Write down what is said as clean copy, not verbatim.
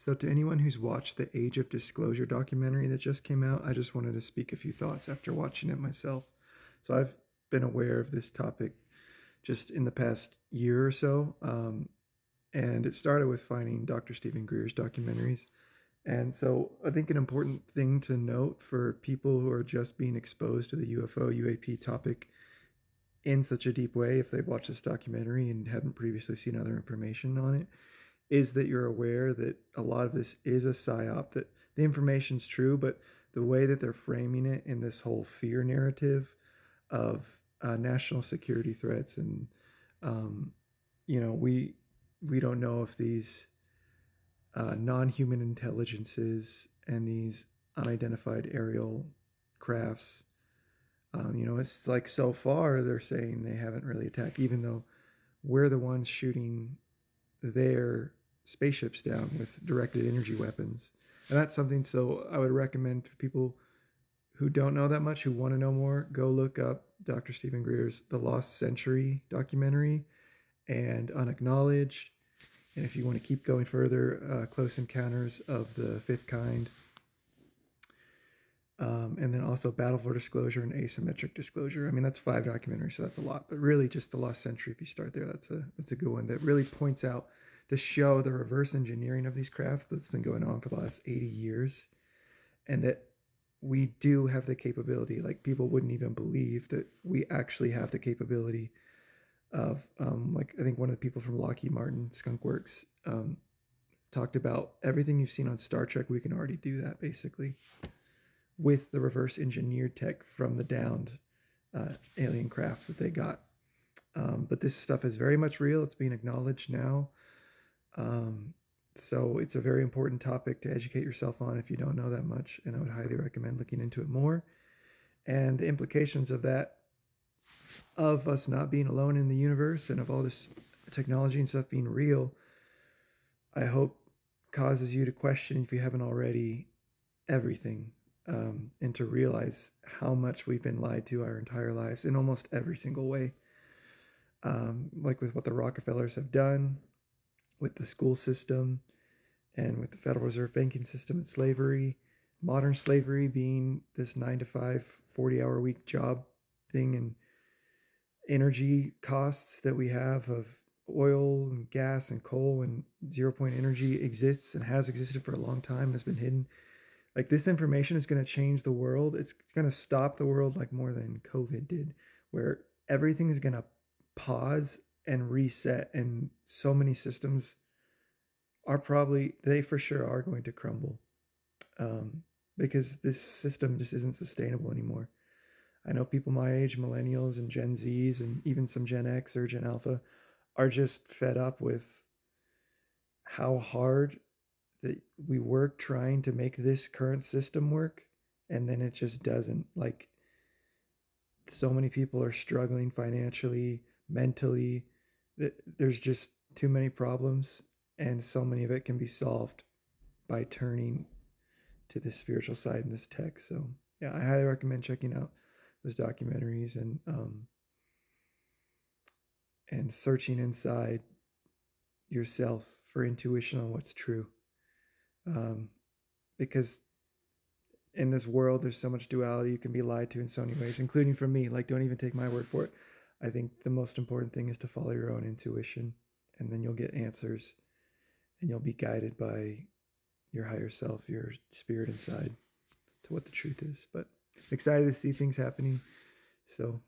So, to anyone who's watched the Age of Disclosure documentary that just came out, I just wanted to speak a few thoughts after watching it myself. So, I've been aware of this topic just in the past year or so, and it started with finding Dr. Stephen Greer's documentaries. And so, I think an important thing to note for people who are just being exposed to the UFO, UAP topic in such a deep way, if they've watched this documentary and haven't previously seen other information on it, is that you're aware that a lot of this is a psyop, that the information's true, but the way that they're framing it in this whole fear narrative of national security threats, and um, we don't know if these non-human intelligences and these unidentified aerial crafts, it's like so far they're saying they haven't really attacked, even though we're the ones shooting their spaceships down with directed energy weapons. And that's something, so I would recommend for people who don't know that much, who want to know more, go look up Dr. Stephen Greer's The Lost Century documentary and Unacknowledged. And if you want to keep going further, Close Encounters of the Fifth Kind. And then also Battle for Disclosure and Asymmetric Disclosure. I mean, that's 5 documentaries, so that's a lot. But really, just The Lost Century, if you start there, that's a good one that really points out to show the reverse engineering of these crafts that's been going on for the last 80 years, and that we do have the capability. Like, people wouldn't even believe that we actually have the capability of, like, I think one of the people from Lockheed Martin, Skunk Works, talked about everything you've seen on Star Trek. We can already do that, basically, with the reverse engineered tech from the downed alien craft that they got. But this stuff is very much real. It's being acknowledged now. So it's a very important topic to educate yourself on if you don't know that much. And I would highly recommend looking into it more. And the implications of that, of us not being alone in the universe and of all this technology and stuff being real, I hope causes you to question, if you haven't already, everything, and to realize how much we've been lied to our entire lives in almost every single way. Like with what the Rockefellers have done, with the school system, and with the Federal Reserve banking system and slavery, modern slavery being this 9 to 5, 40-hour week job thing, and energy costs that we have of oil and gas and coal, and 0 point energy exists and has existed for a long time and has been hidden. Like, this information is going to change the world. It's going to stop the world like more than COVID did, where everything is going to pause and reset, and so many systems are probably, they for sure are going to crumble, because this system just isn't sustainable anymore. I know people my age, millennials and Gen Zs, and even some Gen X or Gen Alpha, are just fed up with how hard that we work trying to make this current system work, and then it just doesn't. Like, so many people are struggling financially, mentally. There's just too many problems, and so many of it can be solved by turning to the spiritual side in this tech. So yeah, I highly recommend checking out those documentaries, and searching inside yourself for intuition on what's true. Because in this world, there's so much duality. You can be lied to in so many ways, including from me. Like, don't even take my word for it. I think the most important thing is to follow your own intuition, and then you'll get answers, and you'll be guided by your higher self, your spirit inside, to what the truth is. But excited to see things happening. So